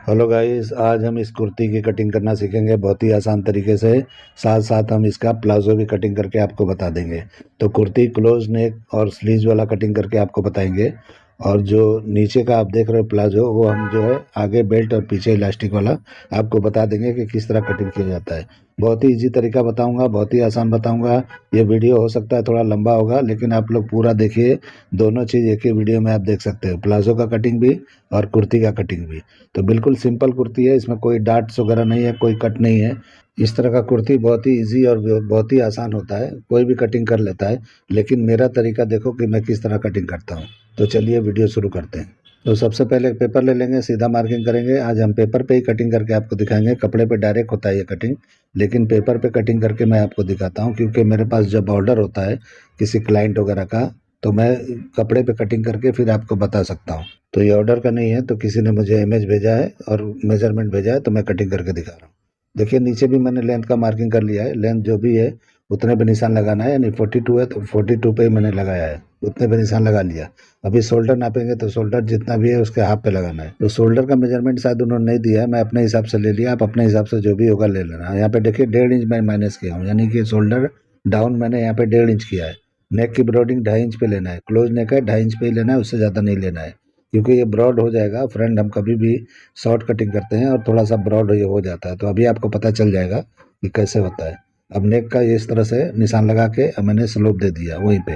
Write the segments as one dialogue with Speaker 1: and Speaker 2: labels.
Speaker 1: Hello guys, आज हम इस कुर्ती की कटिंग करना सीखेंगे बहुत ही आसान तरीके से। साथ साथ हम इसका प्लाजो भी कटिंग करके आपको बता देंगे। तो कुर्ती क्लोज नेक और स्लीव्स वाला कटिंग करके आपको बताएंगे। और जो नीचे का आप देख रहे हो प्लाजो, वो हम जो है आगे बेल्ट और पीछे इलास्टिक वाला आपको बता देंगे कि किस तरह कटिंग किया जाता है। बहुत ही इजी तरीका बताऊंगा, बहुत ही आसान बताऊंगा। ये वीडियो हो सकता है थोड़ा लंबा होगा, लेकिन आप लोग पूरा देखिए। दोनों चीज़ एक ही वीडियो में आप देख सकते हो, प्लाजो का कटिंग भी और कुर्ती का कटिंग भी। तो बिल्कुल सिंपल कुर्ती है, इसमें कोई डार्ट्स वगैरह नहीं है, कोई कट नहीं है। इस तरह का कुर्ती बहुत ही इजी और बहुत ही आसान होता है, कोई भी कटिंग कर लेता है। लेकिन मेरा तरीका देखो कि मैं किस तरह कटिंग करता हूँ। तो चलिए वीडियो शुरू करते हैं। तो सबसे पहले एक पेपर ले लेंगे, सीधा मार्किंग करेंगे। आज हम पेपर पे ही कटिंग करके आपको दिखाएंगे। कपड़े पे डायरेक्ट होता है ये कटिंग, लेकिन पेपर पे कटिंग करके मैं आपको दिखाता हूँ, क्योंकि मेरे पास जब ऑर्डर होता है किसी क्लाइंट वगैरह का, तो मैं कपड़े पे कटिंग करके फिर आपको बता सकता हूँ। तो ये ऑर्डर का नहीं है, तो किसी ने मुझे इमेज भेजा है और मेजरमेंट भेजा है, तो मैं कटिंग करके दिखा रहा हूँ। देखिए नीचे भी मैंने लेंथ का मार्किंग कर लिया है। लेंथ जो भी है उतने पे निशान लगाना है, यानी 42 है तो 42 पे ही मैंने लगाया है, उतने पे निशान लगा लिया। अभी शोल्डर नापेंगे तो शोल्डर जितना भी है उसके हाफ पे लगाना है। तो शोल्डर का मेजरमेंट शायद उन्होंने नहीं दिया है, मैं अपने हिसाब से ले लिया। आप अपने हिसाब से जो भी होगा ले लेना। यहाँ पे देखिए 1.5 इंच मैं माइनस किया हूँ, यानी कि शोल्डर डाउन मैंने यहाँ पे 1.5 इंच किया है। नेक की ब्रॉडिंग 2.5 इंच पे लेना है। क्लोज नेक है, 2.5 इंच पे ही लेना है, उससे ज़्यादा नहीं लेना है, क्योंकि ये ब्रॉड हो जाएगा। फ्रेंड, हम कभी भी शॉर्ट कटिंग करते हैं और थोड़ा सा ब्रॉड ये हो जाता है, तो अभी आपको पता चल जाएगा कि कैसे होता है। अब नेक का इस तरह से निशान लगा के मैंने स्लोप दे दिया वहीं पे।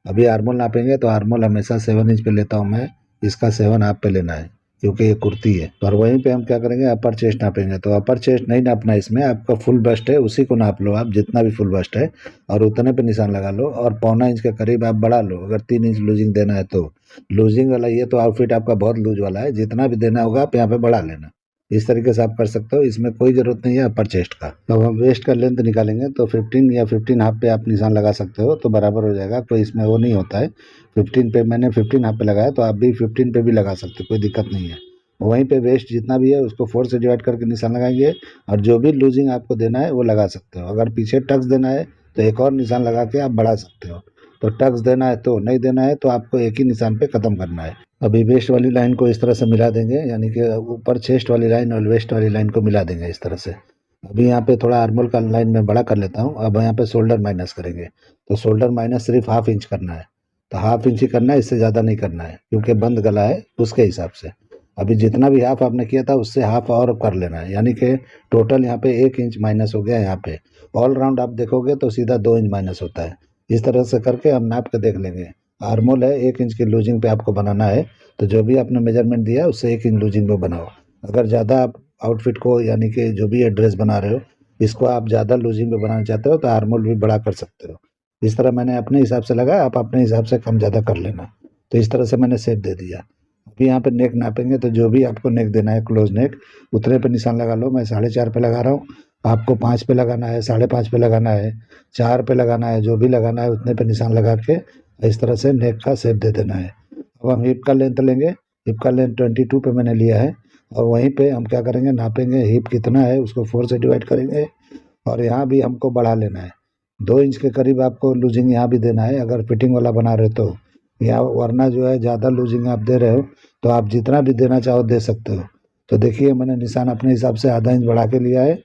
Speaker 1: अभी आर्मोल नापेंगे, तो आर्मोल हमेशा 7 इंच पे लेता हूँ मैं, इसका 7 हाफ पे लेना है, क्योंकि ये कुर्ती है। और वहीं पे हम क्या करेंगे, अपर चेस्ट नापेंगे। तो अपर चेस्ट नहीं नापना इसमें, आपका फुल बस्ट है उसी को नाप लो आप, जितना भी फुल बस्ट है, और उतने पे निशान लगा लो। और 1.25 इंच के करीब आप बढ़ा लो, अगर 3 इंच लूजिंग देना है तो। लूजिंग वाला ये तो आउटफिट आपका बहुत लूज वाला है, जितना भी देना होगा आप यहाँ पे बढ़ा लेना। इस तरीके से आप कर सकते हो, इसमें कोई ज़रूरत नहीं है अपर चेस्ट का। तो हम वेस्ट का लेंथ निकालेंगे, तो 15 या 15 हाफ पे आप निशान लगा सकते हो, तो बराबर हो जाएगा। कोई इसमें वो नहीं होता है। 15 पे मैंने 15 हाफ पे लगाया, तो आप भी 15 पे भी लगा सकते हो, कोई दिक्कत नहीं है। वहीं पे वेस्ट जितना भी है उसको 4 से डिवाइड करके निशान लगाएंगे। और जो भी लूजिंग आपको देना है वो लगा सकते हो। अगर पीछे टक्स देना है तो एक और निशान लगा के आप बढ़ा सकते हो। तो टक्स देना है तो, नहीं देना है तो आपको एक ही निशान पे ख़त्म करना है। अभी वेस्ट वाली लाइन को इस तरह से मिला देंगे, यानी कि ऊपर चेस्ट वाली लाइन और वेस्ट वाली लाइन को मिला देंगे इस तरह से। अभी यहाँ पे थोड़ा आर्मोल का लाइन में बड़ा कर लेता हूँ। अब यहाँ पे शोल्डर माइनस करेंगे, तो शोल्डर माइनस सिर्फ ½ इंच करना है। तो ½ इंच ही करना है, इससे ज़्यादा नहीं करना है, क्योंकि बंद गला है उसके हिसाब से। अभी जितना भी हाफ आपने किया था उससे हाफ और कर लेना है, यानी कि टोटल यहाँ पे 1 इंच माइनस हो गया। यहाँ पे ऑल राउंड आप देखोगे तो सीधा 2 इंच माइनस होता है। इस तरह से करके हम नाप के देख लेंगे। आर्मोल है 1 इंच की लूजिंग पे आपको बनाना है, तो जो भी आपने मेजरमेंट दिया है उससे 1 इंच लूजिंग में बनाओ। अगर ज़्यादा आप आउटफिट को, यानी कि जो भी ये ड्रेस बना रहे हो, इसको आप ज़्यादा लूजिंग में बनाना चाहते हो तो आर्मोल भी बड़ा कर सकते हो। इस तरह मैंने अपने हिसाब से लगाया, आप अपने हिसाब से कम ज़्यादा कर लेना। तो इस तरह से मैंने शेप दे दिया। अभी यहाँ पे नेक नापेंगे, तो जो भी आपको नेक देना है क्लोज नेक, उतने पे निशान लगा लो। मैं 4.5 पे लगा रहा हूँ, आपको 5 पे लगाना है, 5.5 पे लगाना है, 4 पे लगाना है, जो भी लगाना है उतने पे निशान लगा के इस तरह से नेक का शेप दे देना है। अब हम हिप का लेंथ लेंगे। हिप का लेंथ 22 पे मैंने लिया है। और वहीं पे हम क्या करेंगे, नापेंगे हिप कितना है उसको 4 से डिवाइड करेंगे। और यहाँ भी हमको बढ़ा लेना है, 2 इंच के करीब आपको लूजिंग यहाँ भी देना है, अगर फिटिंग वाला बना रहे हो तो। या वरना जो है ज़्यादा लूजिंग आप दे रहे हो तो आप जितना भी देना चाहो दे सकते हो। तो देखिए मैंने निशान अपने हिसाब से ½ इंच बढ़ा के लिया है।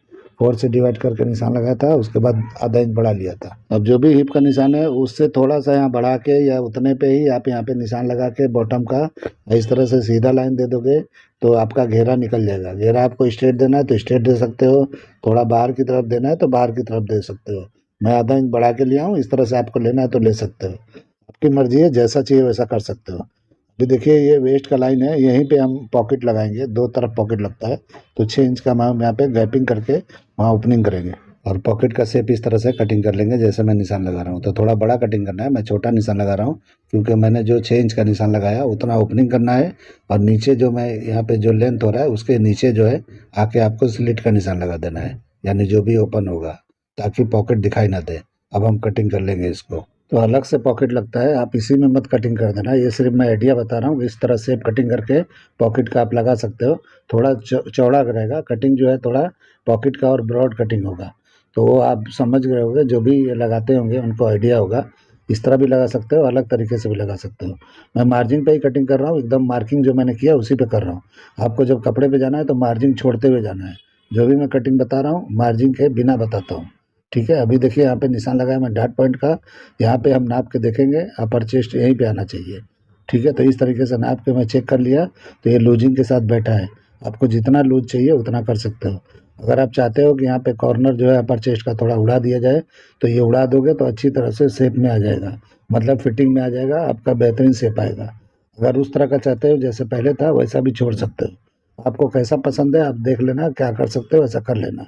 Speaker 1: 4 से डिवाइड करके निशान लगाया था, उसके बाद ½ इंच बढ़ा लिया था। अब जो भी हिप का निशान है उससे थोड़ा सा यहाँ बढ़ा के, या उतने पे ही आप यहाँ पे निशान लगा के बॉटम का इस तरह से सीधा लाइन दे दोगे तो आपका घेरा निकल जाएगा। घेरा आपको स्ट्रेट देना है तो स्ट्रेट दे सकते हो, थोड़ा बाहर की तरफ देना है तो बाहर की तरफ दे सकते हो। मैं ½ इंच बढ़ा के लिया हूँ, इस तरह से आपको लेना है तो ले सकते हो। आपकी मर्जी है, जैसा चाहिए वैसा कर सकते हो। अभी देखिए ये वेस्ट का लाइन है, यहीं पे हम पॉकेट लगाएंगे, 2 तरफ पॉकेट लगता है। तो 6 इंच का हम यहाँ पे गैपिंग करके वहाँ ओपनिंग करेंगे। और पॉकेट का शेप इस तरह से कटिंग कर लेंगे जैसे मैं निशान लगा रहा हूँ। तो थोड़ा बड़ा कटिंग करना है, मैं छोटा निशान लगा रहा हूँ, क्योंकि मैंने जो 6 इंच का निशान लगाया उतना ओपनिंग करना है। और नीचे जो मैं यहाँ पे जो लेंथ हो रहा है उसके नीचे जो है आके आपको स्लिट का निशान लगा देना है, यानी जो भी ओपन होगा, ताकि पॉकेट दिखाई ना दे। अब हम कटिंग कर लेंगे इसको। तो अलग से पॉकेट लगता है, आप इसी में मत कटिंग कर देना। ये सिर्फ मैं आइडिया बता रहा हूँ, इस तरह से कटिंग करके पॉकेट का आप लगा सकते हो। थोड़ा चौड़ा रहेगा कटिंग जो है, थोड़ा पॉकेट का और ब्रॉड कटिंग होगा। तो वो आप समझ गए होंगे, जो भी ये लगाते होंगे उनको आइडिया होगा। इस तरह भी लगा सकते हो, अलग तरीके से भी लगा सकते हो। मैं मार्जिन पे ही कटिंग कर रहा हूँ, एकदम मार्किंग जो मैंने किया उसी पे कर रहा हूँ। आपको जब कपड़े पे जाना है तो मार्जिन छोड़ते हुए जाना है। जो भी मैं कटिंग बता रहा हूँ मार्जिन के बिना बताता हूँ। ठीक है, अभी देखिए यहाँ पे निशान लगाया मैं डॉट पॉइंट का। यहाँ पे हम नाप के देखेंगे, अपर चेस्ट यहीं पे आना चाहिए। ठीक है, तो इस तरीके से नाप के मैं चेक कर लिया, तो ये लूजिंग के साथ बैठा है। आपको जितना लूज चाहिए उतना कर सकते हो। अगर आप चाहते हो कि यहाँ पे कॉर्नर जो है अपर चेस्ट का थोड़ा उड़ा दिया जाए, तो ये उड़ा दोगे तो अच्छी तरह से शेप में आ जाएगा, मतलब फिटिंग में आ जाएगा, आपका बेहतरीन शेप आएगा। अगर उस तरह का चाहते हो जैसे पहले था वैसा भी छोड़ सकते हो। आपको कैसा पसंद है आप देख लेना, क्या कर सकते हो वैसा कर लेना।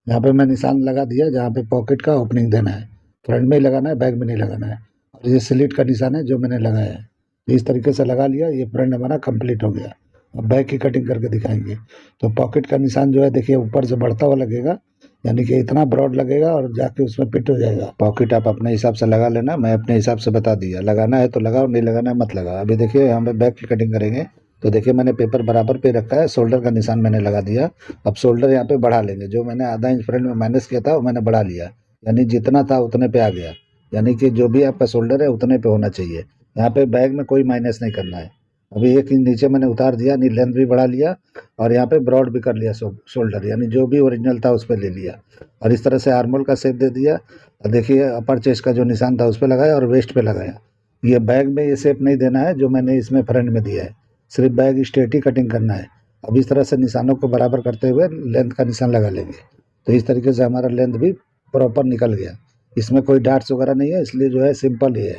Speaker 1: यहाँ पे मैं निशान लगा दिया जहाँ पे पॉकेट का ओपनिंग देना है, फ्रंट में ही लगाना है, बैक में नहीं लगाना है। और ये स्लिट का निशान है जो मैंने लगाया है, तो इस तरीके से लगा लिया। ये फ्रंट हमारा कंप्लीट हो गया। अब बैक की कटिंग करके दिखाएंगे। तो पॉकेट का निशान जो है देखिए ऊपर से बढ़ता हुआ लगेगा, यानी कि इतना ब्रॉड लगेगा और जाके उसमें फिट हो जाएगा। पॉकेट आप अपने हिसाब से लगा लेना, मैं अपने हिसाब से बता दिया। लगाना है तो लगाओ, नहीं लगाना है मत लगाओ। अभी देखिए यहाँ पे बैक की कटिंग करेंगे, तो देखिए मैंने पेपर बराबर पे रखा है, शोल्डर का निशान मैंने लगा दिया। अब शोल्डर यहाँ पे बढ़ा लेंगे, जो मैंने आधा इंच फ्रंट में माइनस किया था वो मैंने बढ़ा लिया, यानी जितना था उतने पे आ गया। यानी कि जो भी आपका शोल्डर है उतने पे होना चाहिए। यहाँ पे बैग में कोई माइनस नहीं करना है। अभी 1 इंच नीचे मैंने उतार दिया, यानी लेंथ भी बढ़ा लिया और यहाँ पे ब्रॉड भी कर लिया शोल्डर, यानी जो भी ओरिजिनल था उस पर ले लिया। और इस तरह से आर्मोल का शेप दे दिया। और देखिए अपर चेस्ट का जो निशान था उस पर लगाया और वेस्ट पे लगाया। ये बैग में ये शेप नहीं देना है जो मैंने इसमें फ्रंट में दिया है, सिर्फ बैग स्ट्रेट ही कटिंग करना है। अब इस तरह से निशानों को बराबर करते हुए लेंथ का निशान लगा लेंगे, तो इस तरीके से हमारा लेंथ भी प्रॉपर निकल गया। इसमें कोई डार्ट्स वगैरह नहीं है, इसलिए जो है सिंपल ही है,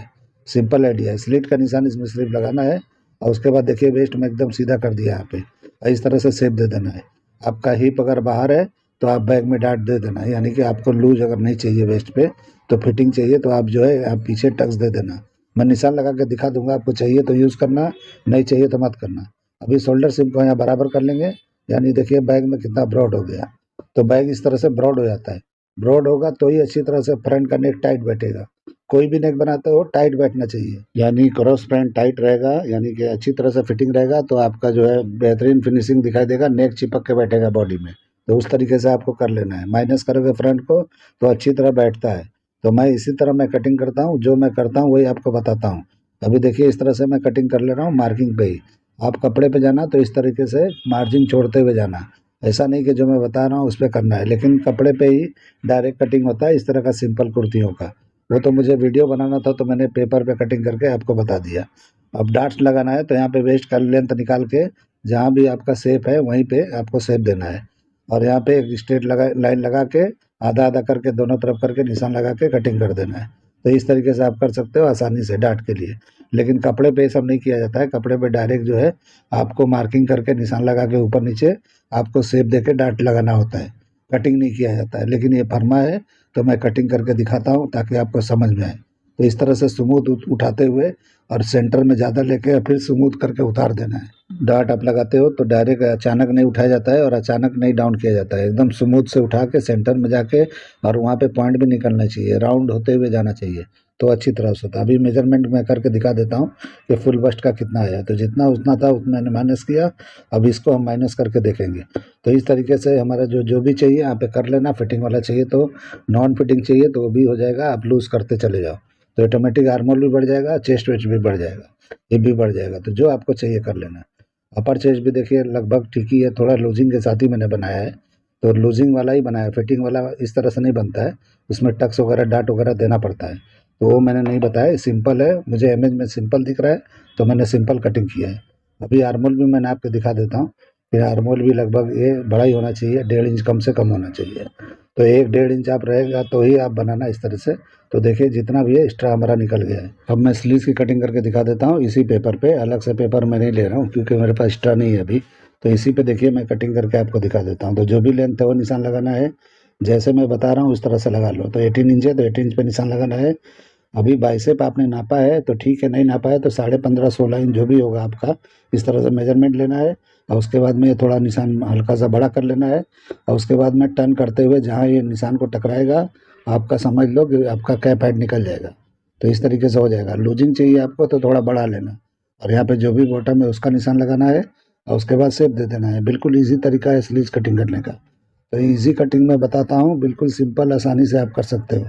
Speaker 1: सिंपल आइडिया है। स्लिट का निशान इसमें सिर्फ लगाना है और उसके बाद देखिए वेस्ट में एकदम सीधा कर दिया यहाँ पे, और इस तरह से शेप दे देना है। आपका हिप अगर बाहर है तो आप बैग में डार्ट दे देना है, यानी कि आपको लूज अगर नहीं चाहिए वेस्ट पे तो फिटिंग चाहिए तो आप जो है आप पीछे टक्स दे देना। मैं निशान लगा के दिखा दूंगा, आपको चाहिए तो यूज़ करना, नहीं चाहिए तो मत करना। अभी शोल्डर सिम को यहाँ बराबर कर लेंगे, यानी देखिए बैग में कितना ब्रॉड हो गया। तो बैग इस तरह से ब्रॉड हो जाता है। ब्रॉड होगा तो ही अच्छी तरह से फ्रंट का नेक टाइट बैठेगा। कोई भी नेक बनाते हो टाइट बैठना चाहिए, यानी क्रॉस फ्रंट टाइट रहेगा, यानी कि अच्छी तरह से फिटिंग रहेगा तो आपका जो है बेहतरीन फिनिशिंग दिखाई देगा, नेक चिपक के बैठेगा बॉडी में। तो उस तरीके से आपको कर लेना है। माइनस करोगे फ्रंट को तो अच्छी तरह बैठता है। तो मैं इसी तरह मैं कटिंग करता हूँ, जो मैं करता हूँ वही आपको बताता हूँ। अभी देखिए इस तरह से मैं कटिंग कर ले रहा हूँ मार्किंग पे ही। आप कपड़े पे जाना तो इस तरीके से मार्जिन छोड़ते हुए जाना, ऐसा नहीं कि जो मैं बता रहा हूँ उस पर करना है, लेकिन कपड़े पे ही डायरेक्ट कटिंग होता है इस तरह का सिंपल कुर्तियों का। वो तो मुझे वीडियो बनाना था तो मैंने पेपर पे कटिंग करके आपको बता दिया। अब डार्ट्स लगाना है तो यहाँ पे वेस्ट का लेंथ निकाल के जहाँ भी आपका शेप है वहीं पे आपको शेप देना है। और यहाँ पे एक स्ट्रेट लगा लाइन लगा के आधा आधा करके दोनों तरफ करके निशान लगा के कटिंग कर देना है। तो इस तरीके से आप कर सकते हो आसानी से डार्ट के लिए। लेकिन कपड़े पे ये सब नहीं किया जाता है, कपड़े पे डायरेक्ट जो है आपको मार्किंग करके निशान लगा के ऊपर नीचे आपको शेप दे के डार्ट लगाना होता है, कटिंग नहीं किया जाता है। लेकिन ये फर्मा है तो मैं कटिंग करके दिखाता हूँ ताकि आपको समझ में आए। तो इस तरह से स्मूथ उठाते हुए और सेंटर में ज़्यादा लेके फिर स्मूथ करके उतार देना है। डार्ट आप लगाते हो तो डायरेक्ट अचानक नहीं उठाया जाता है और अचानक नहीं डाउन किया जाता है, एकदम स्मूथ से उठा के सेंटर में जाके और वहाँ पे पॉइंट भी निकलना चाहिए, राउंड होते हुए जाना चाहिए, तो अच्छी तरह से होता है। अभी मेजरमेंट मैं करके दिखा देता हूँ कि फुल बस्ट का कितना आया, तो जितना उतना था उतना मैंने माइनस किया। अब इसको हम माइनस करके देखेंगे। तो इस तरीके से हमारा जो जो भी चाहिए यहाँ पे कर लेना। फिटिंग वाला चाहिए तो, नॉन फिटिंग चाहिए तो वो भी हो जाएगा, आप लूज़ करते चले जाओ तो ऑटोमेटिक आर्मोल भी बढ़ जाएगा, चेस्ट वेस्ट भी बढ़ जाएगा, ये भी बढ़ जाएगा। तो जो आपको चाहिए कर लेना। अपर चेस्ट भी देखिए लगभग ठीक ही है, थोड़ा लूजिंग के साथ ही मैंने बनाया है, तो लूजिंग वाला ही बनाया, फिटिंग वाला इस तरह से नहीं बनता है, उसमें टक्स वगैरह डाट वगैरह देना पड़ता है, तो वो मैंने नहीं बताया। सिंपल है, मुझे इमेज में सिंपल दिख रहा है तो मैंने सिंपल कटिंग किया है। अभी आर्मोल भी मैंने आपको दिखा देता हूँ कि आर्मोल भी लगभग ये बड़ा ही होना चाहिए, 1.5 इंच कम से कम होना चाहिए। तो 1-1.5 इंच आप रहेगा तो ही आप बनाना इस तरह से। तो देखिए जितना भी है एक्स्ट्रा हमारा निकल गया है। अब मैं स्लीव्स की कटिंग करके दिखा देता हूँ इसी पेपर पे, अलग से पेपर मैं नहीं ले रहा हूँ क्योंकि मेरे पास एक्स्ट्रा नहीं है अभी। तो इसी पे देखिए मैं कटिंग करके आपको दिखा देता हूँ। तो जो भी लेंथ है वो निशान लगाना है, जैसे मैं बता रहा हूँ उस तरह से लगा लो। तो 18 इंच है तो 18 इंच पे निशान लगाना है। अभी बाइसेप आपने नापा है तो ठीक है, नहीं नापा है तो 15.5-16 इंच जो भी होगा आपका, इस तरह से मेजरमेंट लेना है। और उसके बाद में ये थोड़ा निशान हल्का सा बड़ा कर लेना है। और उसके बाद में टर्न करते हुए जहाँ ये निशान को टकराएगा आपका समझ लो कि आपका कैप हेड निकल जाएगा। तो इस तरीके से हो जाएगा। लूजिंग चाहिए आपको तो थोड़ा बड़ा लेना, और यहाँ पे जो भी बॉटम है उसका निशान लगाना है और उसके बाद शेप दे देना है। बिल्कुल ईजी तरीका है स्लीव्स कटिंग करने का। तो ईजी कटिंग मैं बताता हूँ, बिल्कुल सिंपल आसानी से आप कर सकते हो।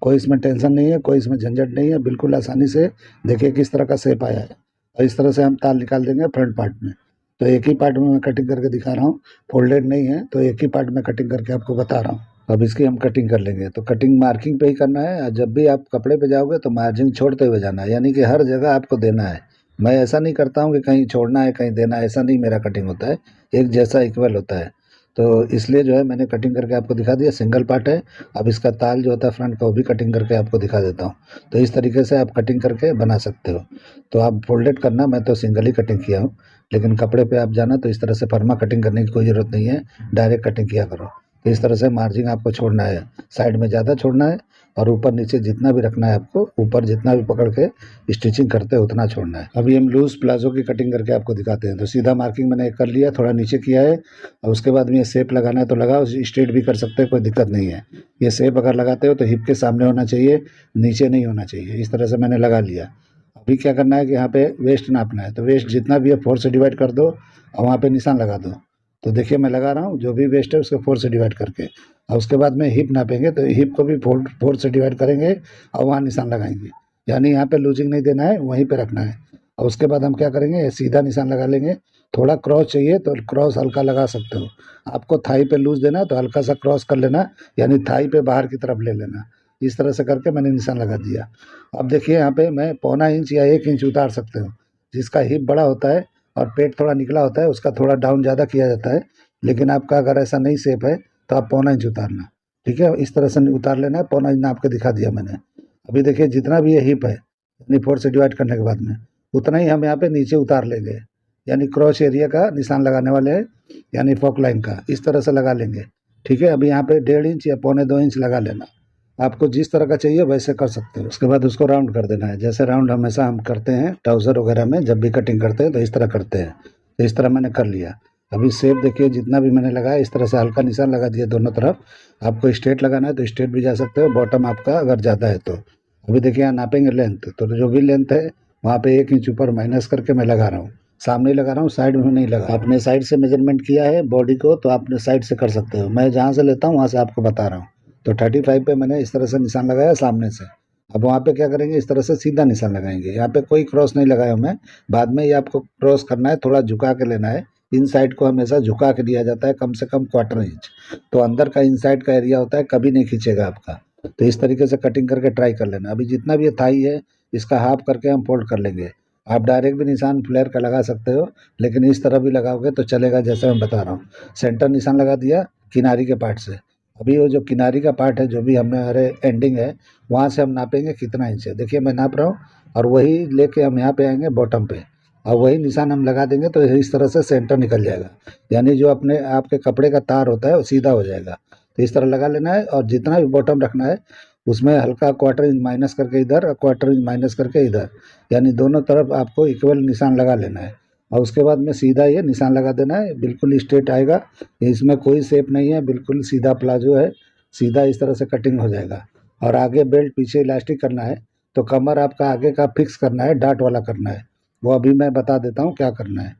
Speaker 1: कोई इसमें टेंशन नहीं है, कोई इसमें झंझट नहीं है, बिल्कुल आसानी से देखिए किस तरह का शेप आया है। और इस तरह से हम तार निकाल देंगे फ्रंट पार्ट में। तो एक ही पार्ट में मैं कटिंग करके दिखा रहा हूँ, फोल्डेड नहीं है, तो एक ही पार्ट में कटिंग करके आपको बता रहा हूँ। अब इसकी हम कटिंग कर लेंगे। तो कटिंग मार्किंग पे ही करना है, और जब भी आप कपड़े पे जाओगे तो मार्जिन छोड़ते हुए जाना है, यानी कि हर जगह आपको देना है। मैं ऐसा नहीं करता हूँ कि कहीं छोड़ना है कहीं देना है, ऐसा नहीं मेरा कटिंग होता है, एक जैसा इक्वल होता है। तो इसलिए जो है मैंने कटिंग करके आपको दिखा दिया, सिंगल पार्ट है। अब इसका ताल जो होता है फ्रंट का, वो भी कटिंग करके आपको दिखा देता हूँ। तो इस तरीके से आप कटिंग करके बना सकते हो। तो आप फोल्डेड करना, मैं तो सिंगल ही कटिंग किया हूँ, लेकिन कपड़े पे आप जाना तो इस तरह से फर्मा कटिंग करने की कोई ज़रूरत नहीं है, डायरेक्ट कटिंग किया करो। तो इस तरह से मार्जिन आपको छोड़ना है, साइड में ज़्यादा छोड़ना है, और ऊपर नीचे जितना भी रखना है आपको, ऊपर जितना भी पकड़ के स्टिचिंग करते हैं उतना छोड़ना है। अभी हम लूज़ प्लाजो की कटिंग करके आपको दिखाते हैं। तो सीधा मार्किंग मैंने कर लिया, थोड़ा नीचे किया है, और उसके बाद में ये शेप लगाना है तो लगाओ, स्ट्रेट भी कर सकते हैं, कोई दिक्कत नहीं है। ये शेप अगर लगाते हो तो हिप के सामने होना चाहिए, नीचे नहीं होना चाहिए। इस तरह से मैंने लगा लिया। अभी क्या करना है कि यहाँ पे वेस्ट नापना है। तो वेस्ट जितना भी है 4 से डिवाइड कर दो, और वहाँ पे निशान लगा दो। तो देखिए मैं लगा रहा हूँ, जो भी वेस्ट है उसको 4 से डिवाइड करके, और उसके बाद में हिप नापेंगे, तो हिप को भी 4 से डिवाइड करेंगे, और वहाँ निशान लगाएंगे। यानी यहाँ पे लूजिंग नहीं देना है, वहीं पे रखना है। और उसके बाद हम क्या करेंगे, सीधा निशान लगा लेंगे। थोड़ा क्रॉस चाहिए तो क्रॉस हल्का लगा सकते हो। आपको थाई पे लूज देना है तो हल्का सा क्रॉस कर लेना, यानी थाई पे बाहर की तरफ ले लेना। इस तरह से करके मैंने निशान लगा दिया। अब देखिए यहाँ पे मैं 0.25 इंच या 1 इंच उतार सकते हो। जिसका हिप बड़ा होता है और पेट थोड़ा निकला होता है, उसका थोड़ा डाउन ज़्यादा किया जाता है। लेकिन आपका अगर ऐसा नहीं शेप है तो आप 0.25 इंच उतारना, ठीक है। इस तरह से उतार लेना है, 0.25 इंच नाप के दिखा दिया मैंने। अभी देखिए जितना भी ये हिप है, यानी 4 से डिवाइड करने के बाद में उतना ही हम यहाँ पे नीचे उतार लेंगे, यानी क्रॉस एरिया का निशान लगाने वाले हैं, यानी फॉक लाइन का, इस तरह से लगा लेंगे, ठीक है। अभी यहाँ पे 1.5 इंच या 0.25 इंच लगा लेना। आपको जिस तरह का चाहिए वैसे कर सकते हो। उसके बाद उसको राउंड कर देना है, जैसे राउंड हमेशा हम करते हैं ट्राउज़र वगैरह में, जब भी कटिंग करते हैं तो इस तरह करते हैं। तो इस तरह मैंने कर लिया। अभी शेप देखिए जितना भी मैंने लगाया, इस तरह से हल्का निशान लगा दिया दोनों तरफ। आपको स्ट्रेट लगाना है तो स्ट्रेट भी जा सकते हो, बॉटम आपका अगर ज़्यादा है तो। अभी देखिए यहाँ नापेंगे लेंथ, तो जो भी लेंथ है वहाँ पे 1 इंच ऊपर माइनस करके मैं लगा रहा हूँ। सामने लगा रहा हूँ, साइड में नहीं लगा। आपने साइड से मेजरमेंट किया है बॉडी को तो आपने साइड से कर सकते हो, मैं जहाँ से लेता हूँ वहाँ से आपको बता रहा हूँ। तो 35 पे मैंने इस तरह से निशान लगाया सामने से। अब वहाँ पे क्या करेंगे, इस तरह से सीधा निशान लगाएंगे। यहाँ पे कोई क्रॉस नहीं लगाया मैं, बाद में ये आपको क्रॉस करना है, थोड़ा झुका के लेना है। इन साइड को हमेशा झुका के लिया जाता है, कम से कम 1/4 इंच। तो अंदर का इन साइड का एरिया होता है, कभी नहीं खींचेगा आपका। तो इस तरीके से कटिंग करके ट्राई कर लेना। अभी जितना भी ये थाई है इसका हाफ करके हम फोल्ड कर लेंगे। आप डायरेक्ट भी निशान फ्लेयर का लगा सकते हो, लेकिन इस तरह भी लगाओगे तो चलेगा, जैसे मैं बता रहा हूँ। सेंटर निशान लगा दिया किनारी के पार्ट से। अभी वो जो किनारी का पार्ट है, जो भी हमारे एंडिंग है, वहाँ से हम नापेंगे कितना इंच है। देखिए मैं नाप रहा हूँ, और वही लेके हम यहाँ पे आएंगे बॉटम पे, और वही निशान हम लगा देंगे तो इस तरह से सेंटर निकल जाएगा। यानी जो अपने आपके कपड़े का तार होता है वो सीधा हो जाएगा। तो इस तरह लगा लेना है, और जितना भी बॉटम रखना है उसमें हल्का 1/4 इंच माइनस करके इधर, और 1/4 इंच माइनस करके इधर, यानी दोनों तरफ आपको इक्वल निशान लगा लेना है। और उसके बाद में सीधा ये निशान लगा देना है, बिल्कुल स्ट्रेट आएगा। इसमें कोई शेप नहीं है, बिल्कुल सीधा प्लाजो है, सीधा इस तरह से कटिंग हो जाएगा। और आगे बेल्ट पीछे इलास्टिक करना है, तो कमर आपका आगे का फिक्स करना है, डाट वाला करना है। वो अभी मैं बता देता हूँ क्या करना है।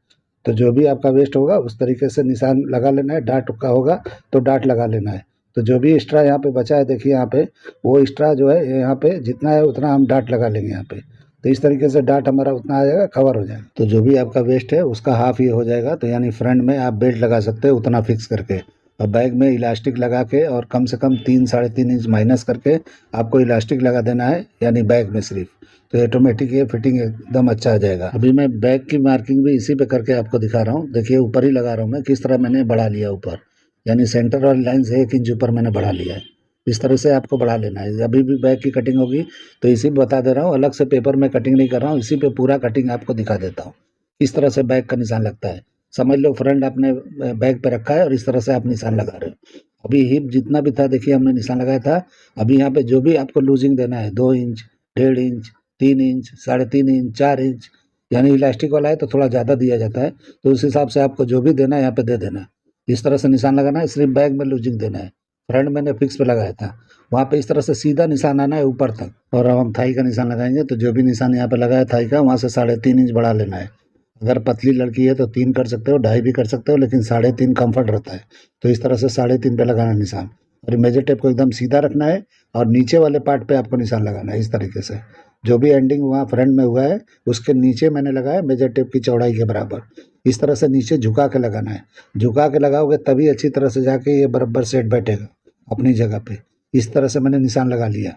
Speaker 1: तो जो भी आपका वेस्ट होगा उस तरीके से निशान लगा लेना है, डाट का होगा तो डाट लगा लेना है। तो जो भी एक्स्ट्रा यहाँ पे बचा है, देखिए यहाँ पे वो एक्स्ट्रा जो है यहाँ पे जितना है उतना हम डाट लगा लेंगे यहाँ पे। तो इस तरीके से डाट हमारा उतना आ जाएगा, कवर हो जाएगा। तो जो भी आपका वेस्ट है उसका हाफ ये हो जाएगा। तो यानी फ्रंट में आप बेल्ट लगा सकते हैं उतना फिक्स करके, और बैक में इलास्टिक लगा के, और कम से कम 3-3.5 इंच माइनस करके आपको इलास्टिक लगा देना है, यानी बैक में सिर्फ। तो ऑटोमेटिक ये फिटिंग एकदम अच्छा आ जाएगा। अभी मैं बैक की मार्किंग भी इसी पे करके आपको दिखा रहा हूँ। देखिए ऊपर ही लगा रहा हूँ मैं, किस तरह मैंने बढ़ा लिया ऊपर, यानी सेंटर वाली लाइन से 1 इंच ऊपर मैंने बढ़ा लिया है। इस तरह से आपको बढ़ा लेना है। अभी भी बैक की कटिंग होगी तो इसी में बता दे रहा हूँ, अलग से पेपर में कटिंग नहीं कर रहा हूँ, इसी पे पूरा कटिंग आपको दिखा देता हूँ किस तरह से बैक का निशान लगता है। समझ लो फ्रंट आपने बैक पे रखा है और इस तरह से आप निशान लगा रहे हो। अभी हिप जितना भी था देखिए हमने निशान लगाया था। अभी यहाँ पे जो भी आपको लूजिंग देना है, 2 inch, 1.5 inch, 3 inch, 3.5 inch, 4 inch, यानी इलास्टिक वाला है तो थोड़ा ज़्यादा दिया जाता है, तो उस हिसाब से आपको जो भी देना है यहाँ पे दे देना। इस तरह से निशान लगाना है, सिर्फ बैक में लूजिंग देना है। फ्रंट मैंने फिक्स पे लगाया था, वहाँ पे इस तरह से सीधा निशान आना है ऊपर तक। और अब हम थाई का निशान लगाएंगे, तो जो भी निशान यहाँ पे लगाया थाई का, वहाँ से 3.5 इंच बढ़ा लेना है। अगर पतली लड़की है तो 3 कर सकते हो, 2.5 भी कर सकते हो, लेकिन 3.5 कम्फर्ट रहता है। तो इस तरह से 3.5 पे लगाना निशान। और मेजर टेप को एकदम सीधा रखना है और नीचे वाले पार्ट पे आपको निशान लगाना है इस तरीके से। जो भी एंडिंग वहाँ फ्रंट में हुआ है उसके नीचे मैंने लगाया मेजर टेप की चौड़ाई के बराबर। इस तरह से नीचे झुका के लगाना है। झुका के लगाओगे तभी अच्छी तरह से जाके ये बराबर सेट बैठेगा अपनी जगह पे। इस तरह से मैंने निशान लगा लिया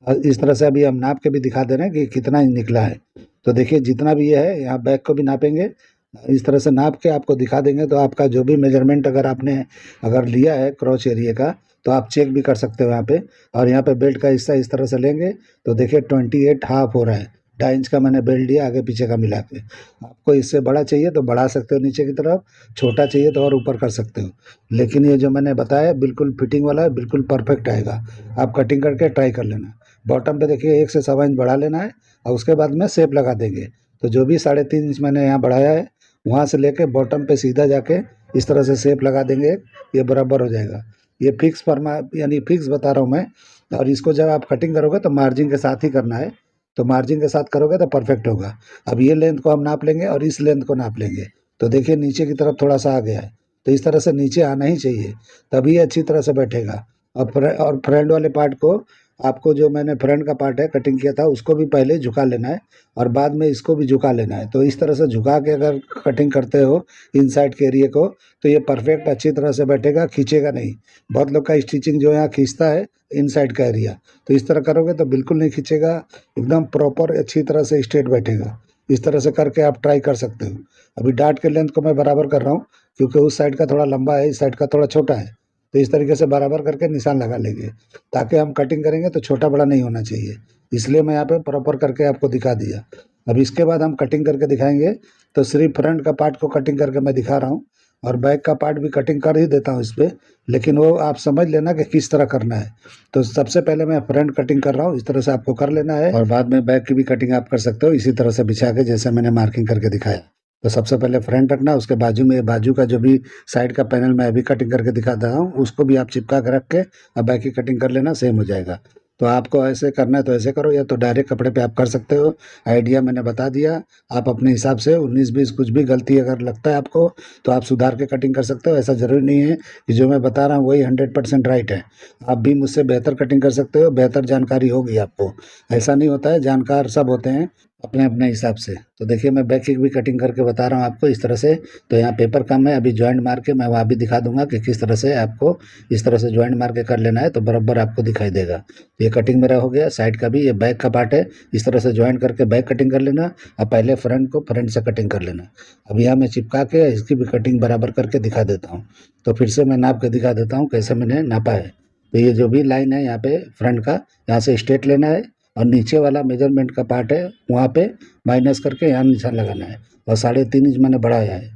Speaker 1: और इस तरह से अभी हम नाप के भी दिखा दे रहे हैं कि कितना निकला है। तो देखिए जितना भी ये है यहाँ बैक को भी नापेंगे, इस तरह से नाप के आपको दिखा देंगे। तो आपका जो भी मेजरमेंट अगर लिया है क्रॉच एरिया का तो आप चेक भी कर सकते हो यहाँ पे। और यहाँ पे बेल्ट का हिस्सा इस तरह से लेंगे तो देखिए 28 हाफ हो रहा है। 2.5 इंच का मैंने बेल्ट लिया आगे पीछे का मिला के। आपको इससे बड़ा चाहिए तो बढ़ा सकते हो नीचे की तरफ, छोटा चाहिए तो और ऊपर कर सकते हो। लेकिन ये जो मैंने बताया बिल्कुल फिटिंग वाला है, बिल्कुल परफेक्ट आएगा। आप कटिंग करके ट्राई कर लेना। बॉटम पे देखिए 1 से 1.25 इंच बढ़ा लेना है और उसके बाद में शेप लगा देंगे। तो जो भी 3.5 इंच मैंने यहाँ बढ़ाया है वहाँ से लेके बॉटम पे सीधा जाके इस तरह से शेप लगा देंगे, ये बराबर हो जाएगा। ये फिक्स फरमा यानी फिक्स बता रहा हूँ मैं। और इसको जब आप कटिंग करोगे तो मार्जिन के साथ ही करना है। तो मार्जिन के साथ करोगे तो परफेक्ट होगा। अब ये लेंथ को हम नाप लेंगे और इस लेंथ को नाप लेंगे। तो देखिए नीचे की तरफ थोड़ा सा आ गया है तो इस तरह से नीचे आना ही चाहिए तभी अच्छी तरह से बैठेगा। और फ्रंट वाले पार्ट को आपको जो मैंने फ्रंट का पार्ट है कटिंग किया था उसको भी पहले झुका लेना है और बाद में इसको भी झुका लेना है। तो इस तरह से झुका के अगर कटिंग करते हो इनसाइड के एरिया को तो ये परफेक्ट अच्छी तरह से बैठेगा, खींचेगा नहीं। बहुत लोग का स्टिचिंग जो यहाँ खींचता है इनसाइड का एरिया, तो इस तरह करोगे तो बिल्कुल नहीं खींचेगा, एकदम प्रॉपर अच्छी तरह से स्ट्रेट बैठेगा। इस तरह से करके आप ट्राई कर सकते हो। अभी डार्ट के लेंथ को मैं बराबर कर रहा हूँ क्योंकि उस साइड का थोड़ा लंबा है, इस साइड का थोड़ा छोटा है। तो इस तरीके से बराबर करके निशान लगा लेंगे ताकि हम कटिंग करेंगे तो छोटा बड़ा नहीं होना चाहिए। इसलिए मैं यहाँ पे प्रॉपर करके आपको दिखा दिया। अब इसके बाद हम कटिंग करके दिखाएंगे। तो सिर्फ फ्रंट का पार्ट को कटिंग करके मैं दिखा रहा हूँ और बैक का पार्ट भी कटिंग कर ही देता हूँ इस पर, लेकिन वो आप समझ लेना कि किस तरह करना है। तो सबसे पहले मैं फ्रंट कटिंग कर रहा हूँ, इस तरह से आपको कर लेना है और बाद में बैक की भी कटिंग आप कर सकते हो इसी तरह से बिछा के जैसे मैंने मार्किंग करके दिखाया। तो सबसे पहले फ्रंट रखना, उसके बाजू में बाजू का जो भी साइड का पैनल मैं अभी कटिंग करके दिखा रहा हूँ उसको भी आप चिपका के रख के अब बैक की कटिंग कर लेना, सेम हो जाएगा। तो आपको ऐसे करना है तो ऐसे करो या तो डायरेक्ट कपड़े पे आप कर सकते हो। आइडिया मैंने बता दिया, आप अपने हिसाब से 19-20 कुछ भी गलती अगर लगता है आपको तो आप सुधार के कटिंग कर सकते हो। ऐसा ज़रूरी नहीं है कि जो मैं बता रहा हूँ वही 100% राइट है। आप भी मुझसे बेहतर कटिंग कर सकते हो, बेहतर जानकारी होगी आपको। ऐसा नहीं होता है, जानकार सब होते हैं अपने अपने हिसाब से। तो देखिए मैं बैक की भी कटिंग करके बता रहा हूँ आपको इस तरह से। तो यहाँ पेपर कम है, अभी जॉइंट मार के मैं वहाँ भी दिखा दूंगा कि किस तरह से आपको इस तरह से जॉइंट मार के कर लेना है तो बराबर आपको दिखाई देगा। तो ये कटिंग मेरा हो गया। साइड का भी ये बैक का पार्ट है, इस तरह से जॉइंट करके बैक कटिंग कर लेना और पहले फ्रंट को फ्रंट से कटिंग कर लेना। अब यहाँ मैं चिपका के इसकी भी कटिंग बराबर करके दिखा देता हूँ। तो फिर से मैं नाप के दिखा देता हूँ कैसे मैंने नापा है। तो ये जो भी लाइन है यहाँ पे फ्रंट का, यहाँ से स्ट्रेट लेना है और नीचे वाला मेजरमेंट का पार्ट है वहाँ पे माइनस करके यहाँ निशान लगाना है। और 3.5 इंच मैंने बढ़ाया है।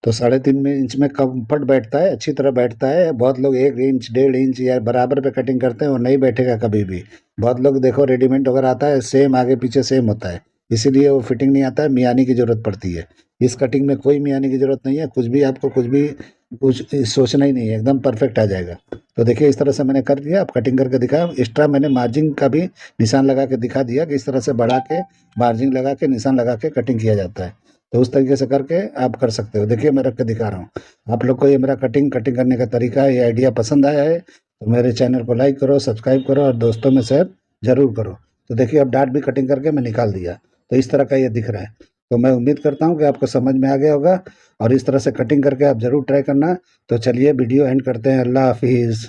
Speaker 1: तो 3.5 इंच में कम्फर्ट बैठता है, अच्छी तरह बैठता है। बहुत लोग 1 इंच 1.5 इंच या बराबर पे कटिंग करते हैं, वो नहीं बैठेगा कभी भी। बहुत लोग देखो रेडीमेड अगर आता है सेम आगे पीछे सेम होता है, इसीलिए वो फिटिंग नहीं आता है, मियानी की ज़रूरत पड़ती है। इस कटिंग में कोई मियानी की ज़रूरत नहीं है, कुछ भी आपको कुछ सोचना ही नहीं है, एकदम परफेक्ट आ जाएगा। तो देखिए इस तरह से मैंने कर दिया, अब कटिंग करके दिखाया। एक्स्ट्रा मैंने मार्जिन का भी निशान लगा के दिखा दिया कि इस तरह से बढ़ा के मार्जिन लगा के निशान लगा के कटिंग किया जाता है। तो उस तरीके से करके आप कर सकते हो। देखिए मैं रख के दिखा रहा हूँ आप लोग को। ये मेरा कटिंग करने का तरीका है, ये आइडिया पसंद आया है तो मेरे चैनल को लाइक करो, सब्सक्राइब करो और दोस्तों में शेयर ज़रूर करो। तो देखिए अब डार्ट भी कटिंग करके मैं निकाल दिया, तो इस तरह का ये दिख रहा है। तो मैं उम्मीद करता हूँ कि आपको समझ में आ गया होगा और इस तरह से कटिंग करके आप ज़रूर ट्राई करना। तो चलिए वीडियो एंड करते हैं। अल्लाह हाफिज़।